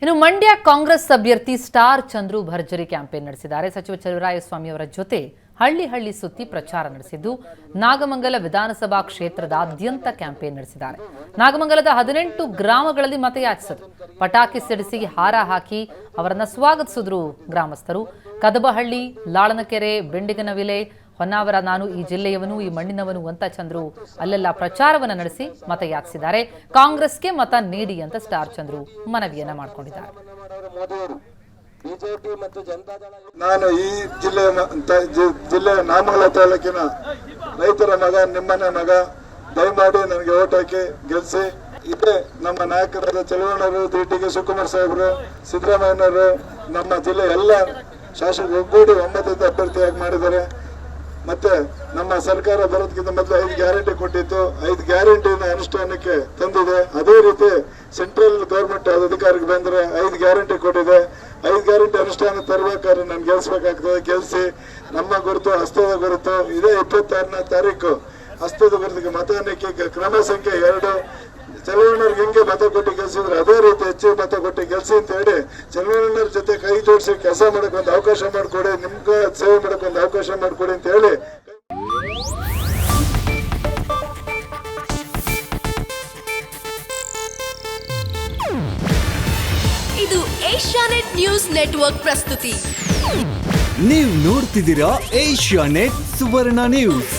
ಇನ್ನು ಮಂಡ್ಯ ಕಾಂಗ್ರೆಸ್ ಅಭ್ಯರ್ಥಿ ಸ್ಟಾರ್ ಚಂದ್ರು ಭರ್ಜರಿ ಕ್ಯಾಂಪೇನ್ ನಡೆಸಿದ್ದಾರೆ. ಸಚಿವ ಚಲುವರಾಯಸ್ವಾಮಿ ಅವರ ಜೊತೆ ಹಳ್ಳಿ ಹಳ್ಳಿ ಸುತ್ತಿ ಪ್ರಚಾರ ನಡೆಸಿದ್ದು ನಾಗಮಂಗಲ ವಿಧಾನಸಭಾ ಕ್ಷೇತ್ರದಾದ್ಯಂತ ಕ್ಯಾಂಪೇನ್ ನಡೆಸಿದ್ದಾರೆ. ನಾಗಮಂಗಲದ 18 ಗ್ರಾಮಗಳಲ್ಲಿ ಮತಯಾಚಿಸಿದರು. ಪಟಾಕಿ ಸಿಡಿಸಿ ಹಾರ ಹಾಕಿ ಅವರನ್ನು ಸ್ವಾಗತಿಸಿದ್ರು ಗ್ರಾಮಸ್ಥರು. ಕದಬಹಳ್ಳಿ, ಲಾಳನಕೆರೆ, ಬೆಂಡಿಗನವಿಲೆ, ಹೊನ್ನಾವರ, ನಾನು ಈ ಜಿಲ್ಲೆಯವನು, ಈ ಮಣ್ಣಿನವನು ಅಂತ ಚಂದ್ರು ಅಲ್ಲೆಲ್ಲ ಪ್ರಚಾರವನ್ನು ನಡೆಸಿ ಮತಯಾಚಿಸಿದ್ದಾರೆ. ಕಾಂಗ್ರೆಸ್ಗೆ ಮತ ನೀಡಿ ಅಂತ ಸ್ಟಾರ್ ಚಂದ್ರು ಮನವಿಯನ್ನ ಮಾಡಿಕೊಂಡಿದ್ದಾರೆ. ನಾನು ಈ ಜಿಲ್ಲೆಯ ನಾಮಂಗಲ ತಾಲೂಕಿನ ರೈತರ ಮಗ, ನಿಮ್ಮನೆ ಮಗ. ದಯಮಾಡಿ ನನಗೆ ಓಟ್ ಹಾಕಿ ಗೆಲ್ಲಿಸಿ. ಇದೇ ನಮ್ಮ ನಾಯಕರಾದ ಚಲುವಣ್ಣರು, ಡಿ.ಕೆ. ಶಿವಕುಮಾರ್ ಸಾಹೇಬರು, ಸಿದ್ದರಾಮಯ್ಯನವರು ನಮ್ಮ ಜಿಲ್ಲೆ ಎಲ್ಲ ಶಾಸಕರು ಒಗ್ಗೂಡಿ ಒಮ್ಮತದಿಂದ ಅಭ್ಯರ್ಥಿಯಾಗಿ ಮಾಡಿದ್ದಾರೆ. ಮತ್ತೆ ನಮ್ಮ ಸರ್ಕಾರ ಬರೋದಕ್ಕಿಂತ ಮೊದಲು 5 ಗ್ಯಾರಂಟಿ ಕೊಟ್ಟಿತ್ತು. 5 ಗ್ಯಾರಂಟಿನ ಅನುಷ್ಠಾನಕ್ಕೆ ತಂದಿದೆ. ಅದೇ ರೀತಿ ಸೆಂಟ್ರಲ್ ಗೌರ್ಮೆಂಟ್ ಅಧಿಕಾರಿಗೆ ಬಂದ್ರೆ 5 ಗ್ಯಾರಂಟಿ ಕೊಟ್ಟಿದೆ. 5 ಗ್ಯಾರಂಟಿ ಅನುಷ್ಠಾನ ತರಬೇಕಾದ್ರೆ ನಾನು ಗೆಲ್ಸ್ಬೇಕಾಗ್ತದೆ. ಗೆಲ್ಸಿ. ನಮ್ಮ ಗುರುತು ಹಸ್ತದ ಗುರುತು ಇದೇ 26ನೇ ತಾರೀಕು ಹಸ್ತದ ಗುರುತಿಗೆ ಮತ ಎಣಿಕೆ ಕ್ರಮ ಸಂಖ್ಯೆ 2. ಚಲುವಣ್ಣವ್ರಿಗೆ ಹೆಂಗೆ ಮತ ಕೊಟ್ಟು ಗೆಲ್ಸಿದ್ರೆ ಅದೇ ರೀತಿ ಹೆಚ್ಚಿಗೆ ಮತ ಕೊಟ್ಟು ಗೆಲ್ಸಿ ಅಂತ ಹೇಳಿ ಚಲುವಣ್ಣವ್ರ ಜೊತೆ ಕೈ ಜೋಡಿಸಿ ಕೆಲಸ ಮಾಡಕ್ ಒಂದು ಅವಕಾಶ ಮಾಡಿಕೊಡಿ, ನಿಮ್ಗೆ ಸೇವೆ ಮಾಡಕ್ ಒಂದು ಅವಕಾಶ ಮಾಡಿಕೊಡಿ ಅಂತ ಹೇಳಿ. ಇದು ಏಷ್ಯಾನೆಟ್ ನ್ಯೂಸ್ ನೆಟ್ವರ್ಕ್ ಪ್ರಸ್ತುತಿ. ನೀವು ನೋಡ್ತಿದ್ದೀರಾ ಏಷ್ಯಾನೆಟ್ ಸುವರ್ಣ ನ್ಯೂಸ್.